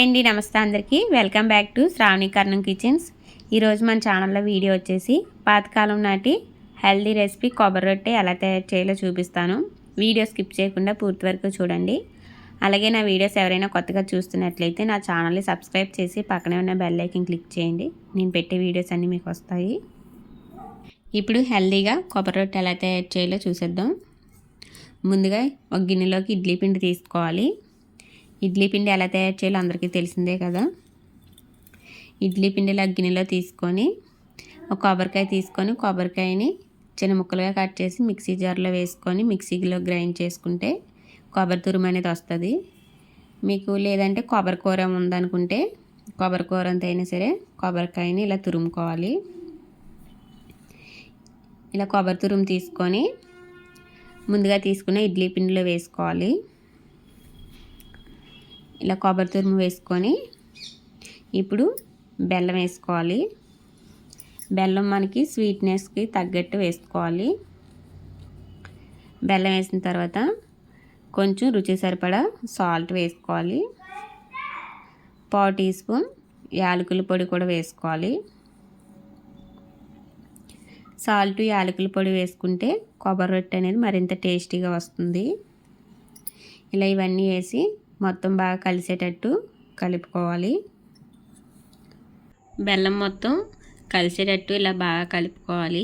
Hi అండి, నమస్తే అందరికీ. Welcome back to Sravani Karnam kitchens. ఈరోజు మన ఛానల్లో వీడియో వచ్చేసి పాతకాలం నాటి హెల్దీ రెసిపీ కొబ్బరి రొట్టె ఎలా తయారు చేయాలో చూపిస్తాను. వీడియో స్కిప్ చేయకుండా పూర్తి వరకు చూడండి. అలాగే నా వీడియోస్ ఎవరైనా కొత్తగా చూస్తున్నట్లయితే నా ఛానల్ని సబ్స్క్రైబ్ చేసి పక్కనే ఉన్న బెల్ ఐకాన్ క్లిక్ చేయండి. నేను పెట్టే వీడియోస్ అన్నీ మీకు వస్తాయి. ఇప్పుడు హెల్దీగా కొబ్బరి రొట్టె ఎలా తయారు చేయాలో చూసేద్దాం. ముందుగా ఒక గిన్నెలోకి ఇడ్లీ పిండి తీసుకోవాలి. ఇడ్లీ పిండి ఎలా తయారు చేయాలో అందరికీ తెలిసిందే కదా. ఇడ్లీ పిండిలో గిన్నెలో తీసుకొని ఒక కొబ్బరికాయ తీసుకొని కొబ్బరికాయని చిన్న ముక్కలుగా కట్ చేసి మిక్సీ జార్లో వేసుకొని మిక్సీలో గ్రైండ్ చేసుకుంటే కొబ్బరి తురుము అనేది వస్తుంది. మీకు లేదంటే కొబ్బరి కూర ఉందనుకుంటే కొబ్బరి కూర అంత అయినా సరే కొబ్బరికాయని ఇలా తురుముకోవాలి. ఇలా కొబ్బరి తురుము తీసుకొని ముందుగా తీసుకున్న ఇడ్లీ పిండిలో వేసుకోవాలి. ఇలా కొబ్బరి తురుము వేసుకొని ఇప్పుడు బెల్లం వేసుకోవాలి. బెల్లం మనకి స్వీట్నెస్కి తగ్గట్టు వేసుకోవాలి. బెల్లం వేసిన తర్వాత కొంచెం రుచి సరిపడా సాల్ట్ వేసుకోవాలి. 1/4 టీ స్పూన్ యాలకుల పొడి కూడా వేసుకోవాలి. సాల్ట్ యాలకుల పొడి వేసుకుంటే కొబ్బరి రొట్టె అనేది మరింత టేస్టీగా వస్తుంది. ఇలా ఇవన్నీ వేసి మొత్తం బాగా కలిసేటట్టు కలుపుకోవాలి. బెల్లం మొత్తం కలిసేటట్టు ఇలా బాగా కలుపుకోవాలి.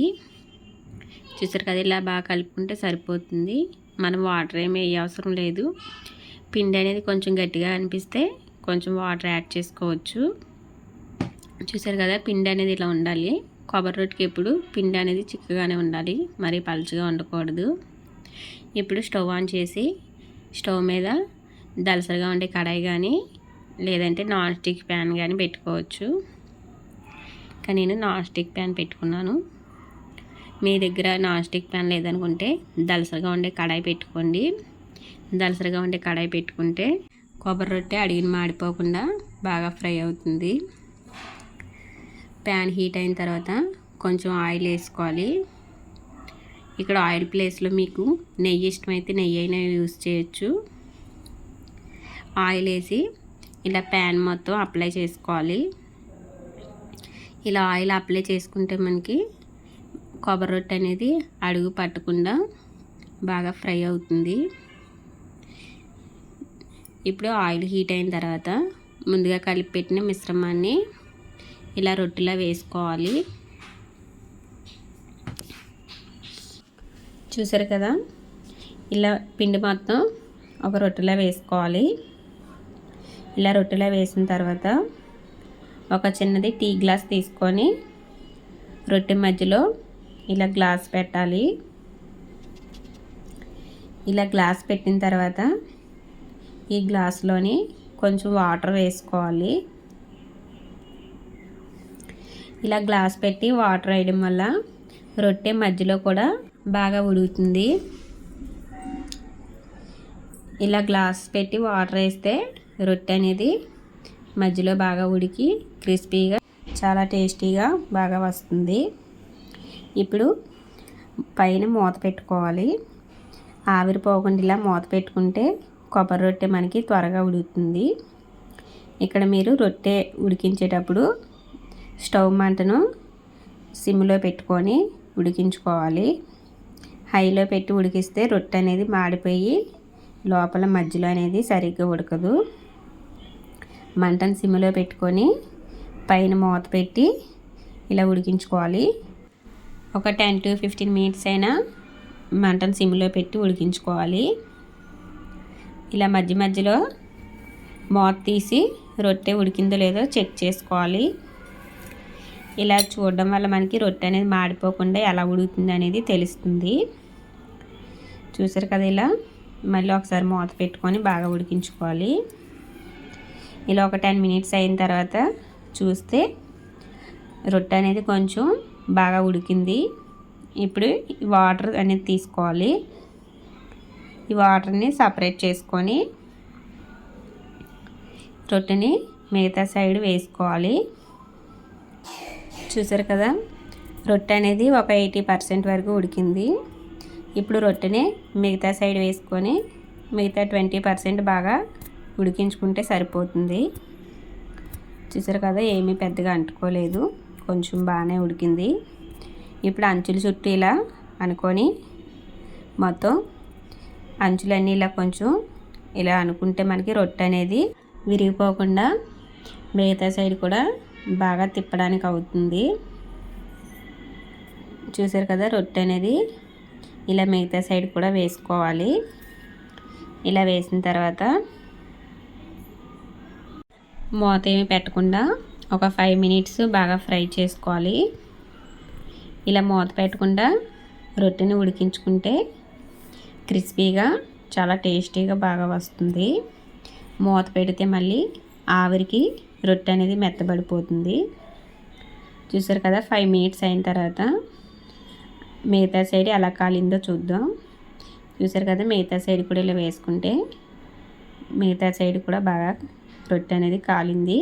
చూసారు కదా, ఇలా బాగా కలుపుకుంటే సరిపోతుంది. మనం వాటర్ ఏమీ వేయ అవసరం లేదు. పిండి అనేది కొంచెం గట్టిగా అనిపిస్తే కొంచెం వాటర్ యాడ్ చేసుకోవచ్చు. చూసారు కదా, పిండి అనేది ఇలా ఉండాలి. కొబ్బరి రొట్టెకి ఎప్పుడు పిండి అనేది చిక్కగానే ఉండాలి, మరీ పలుచగా ఉండకూడదు. ఇప్పుడు స్టవ్ ఆన్ చేసి స్టవ్ మీద దలసరిగా ఉండే కడాయి కానీ లేదంటే నాన్ స్టిక్ ప్యాన్ కానీ పెట్టుకోవచ్చు. కానీ నేను నాన్ స్టిక్ ప్యాన్ పెట్టుకున్నాను. మీ దగ్గర నాన్ స్టిక్ ప్యాన్ లేదనుకుంటే దలసరిగా ఉండే కడాయి పెట్టుకోండి. దలసరిగా ఉండే కడాయి పెట్టుకుంటే కొబ్బరి రొట్టె అడిగిన మాడిపోకుండా బాగా ఫ్రై అవుతుంది. ప్యాన్ హీట్ అయిన తర్వాత కొంచెం ఆయిల్ వేసుకోవాలి. ఇక్కడ ఆయిల్ ప్లేస్లో మీకు నెయ్యి ఇష్టమైతే నెయ్యి అయినా యూజ్ చేయొచ్చు. ఆయిల్ వేసి ఇలా ప్యాన్ మొత్తం అప్లై చేసుకోవాలి. ఇలా ఆయిల్ అప్లై చేసుకుంటే మనకి కొబ్బరి రొట్టె అనేది అడుగు పట్టకుండా బాగా ఫ్రై అవుతుంది. ఇప్పుడు ఆయిల్ హీట్ అయిన తర్వాత ముందుగా కలిపి పెట్టిన మిశ్రమాన్ని ఇలా రొట్టెలా వేసుకోవాలి. చూసారు కదా, ఇలా పిండి మొత్తం ఒక రొట్టెలా వేసుకోవాలి. ఇలా రొట్టెలా వేసిన తర్వాత ఒక చిన్నది టీ గ్లాస్ తీసుకొని రొట్టె మధ్యలో ఇలా గ్లాస్ పెట్టాలి. ఇలా గ్లాస్ పెట్టిన తర్వాత ఈ గ్లాస్లోని కొంచెం వాటర్ వేసుకోవాలి. ఇలా గ్లాస్ పెట్టి వాటర్ వేయడం వల్ల రొట్టె మధ్యలో కూడా బాగా ఉడుకుతుంది. ఇలా గ్లాస్ పెట్టి వాటర్ వేస్తే రొట్టె అనేది మధ్యలో బాగా ఉడికి క్రిస్పీగా చాలా టేస్టీగా బాగా వస్తుంది. ఇప్పుడు పైన మూత పెట్టుకోవాలి. ఆవిరిపోకుండా ఇలా మూత పెట్టుకుంటే కొబ్బరి రొట్టె మనకి త్వరగా ఉడుకుతుంది. ఇక్కడ మీరు రొట్టె ఉడికించేటప్పుడు స్టవ్ మంటను సిమ్లో పెట్టుకొని ఉడికించుకోవాలి. హైలో పెట్టి ఉడికిస్తే రొట్టె అనేది మాడిపోయి లోపల మధ్యలో అనేది సరిగ్గా ఉడకదు. మంటను సిమ్లో పెట్టుకొని పైన మూత పెట్టి ఇలా ఉడికించుకోవాలి. ఒక 10 to 15 మినిట్స్ అయినా మంటను సిమ్లో పెట్టి ఉడికించుకోవాలి. ఇలా మధ్య మధ్యలో మూత తీసి రొట్టె ఉడికిందో లేదో చెక్ చేసుకోవాలి. ఇలా చూడడం వల్ల మనకి రొట్టె అనేది మాడిపోకుండా ఎలా ఉడుకుతుంది అనేది తెలుస్తుంది. చూసారు కదా, ఇలా మళ్ళీ ఒకసారి మూత పెట్టుకొని బాగా ఉడికించుకోవాలి. ఇలా ఒక 10 మినిట్స్ అయిన తర్వాత చూస్తే రొట్టె అనేది కొంచెం బాగా ఉడికింది. ఇప్పుడు వాటర్ అనేది తీసుకోవాలి. ఈ వాటర్ని సపరేట్ చేసుకొని రొట్టెని మిగతా సైడ్ వేసుకోవాలి. చూసారు కదా, రొట్టె అనేది ఒక 80% వరకు ఉడికింది. ఇప్పుడు రొట్టెని మిగతా సైడ్ వేసుకొని మిగతా 20% బాగా ఉడికించుకుంటే సరిపోతుంది. చూసారు కదా, ఏమీ పెద్దగా అంటుకోలేదు, కొంచెం బాగానే ఉడికింది. ఇప్పుడు అంచుల చుట్టూ ఇలా అనుకొని మొత్తం అంచులన్నీ ఇలా కొంచెం ఇలా అనుకుంటే మనకి రొట్టె అనేది విరిగిపోకుండా మిగతా సైడ్ కూడా బాగా తిప్పడానికి అవుతుంది. చూసారు కదా, రొట్టె అనేది ఇలా మిగతా సైడ్ కూడా వేసుకోవాలి. ఇలా వేసిన తర్వాత మూత ఏమి పెట్టకుండా ఒక 5 మినిట్స్ బాగా ఫ్రై చేసుకోవాలి. ఇలా మూత పెట్టకుండా రొట్టెని ఉడికించుకుంటే క్రిస్పీగా చాలా టేస్టీగా బాగా వస్తుంది. మూత పెడితే మళ్ళీ ఆవిరికి రొట్టె అనేది మెత్తబడిపోతుంది. చూసారు కదా, 5 మినిట్స్ అయిన తర్వాత మిగతా సైడ్ ఎలా కాలిందో చూద్దాం. చూసారు కదా, మిగతా సైడ్ కూడా ఇలా వేసుకుంటే మిగతా సైడ్ కూడా బాగా రొట్టె అనేది కాలింది.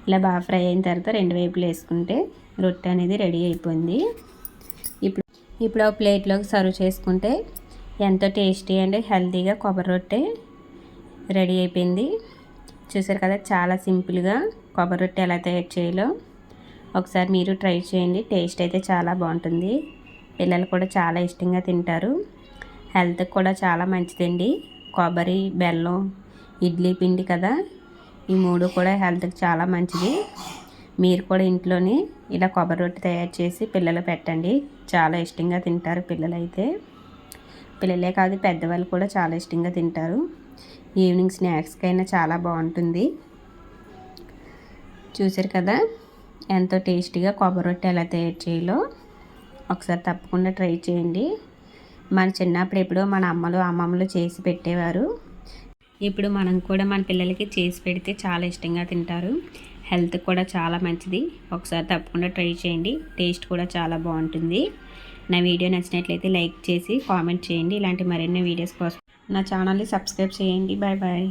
ఇలా బాగా ఫ్రై అయిన తర్వాత 2 వైపులు వేసుకుంటే రొట్టె అనేది రెడీ అయిపోయింది. ఇప్పుడు ఒక ప్లేట్లోకి సర్వ్ చేసుకుంటే ఎంతో టేస్టీ అండ్ హెల్తీగా కొబ్బరి రొట్టె రెడీ అయిపోయింది. చూసారు కదా, చాలా సింపుల్గా కొబ్బరి రొట్టె ఎలా తయారు చేయాలో ఒకసారి మీరు ట్రై చేయండి. టేస్ట్ అయితే చాలా బాగుంటుంది. పిల్లలు కూడా చాలా ఇష్టంగా తింటారు. హెల్త్కి కూడా చాలా మంచిదండి. కొబ్బరి, బెల్లం, ఇడ్లీ పిండి కదా, ఈ 3 కూడా హెల్త్కి చాలా మంచిది. మీరు కూడా ఇంట్లోనే ఇలా కొబ్బరి రొట్టె తయారు చేసి పిల్లలు పెట్టండి. చాలా ఇష్టంగా తింటారు పిల్లలైతే. పిల్లలే కాదు, పెద్దవాళ్ళు కూడా చాలా ఇష్టంగా తింటారు. ఈవినింగ్ స్నాక్స్కైనా చాలా బాగుంటుంది. చూసారు కదా, ఎంతో టేస్టీగా కొబ్బరి రొట్టె ఎలా తయారు చేయాలో ఒకసారి తప్పకుండా ట్రై చేయండి. మన చిన్నప్పుడు ఎప్పుడో మన అమ్మమ్మలు చేసి పెట్టేవారు. ఇప్పుడు మనం కూడా మన పిల్లలకి చేసి పెడితే చాలా ఇష్టంగా తింటారు. హెల్త్ కూడా చాలా మంచిది. ఒకసారి తప్పకుండా ట్రై చేయండి. టేస్ట్ కూడా చాలా బాగుంటుంది. నా వీడియో నచ్చినట్లయితే లైక్ చేసి కామెంట్ చేయండి. ఇలాంటి మరిన్ని వీడియోస్ కోసం నా ఛానల్ని సబ్స్క్రైబ్ చేయండి. Bye bye.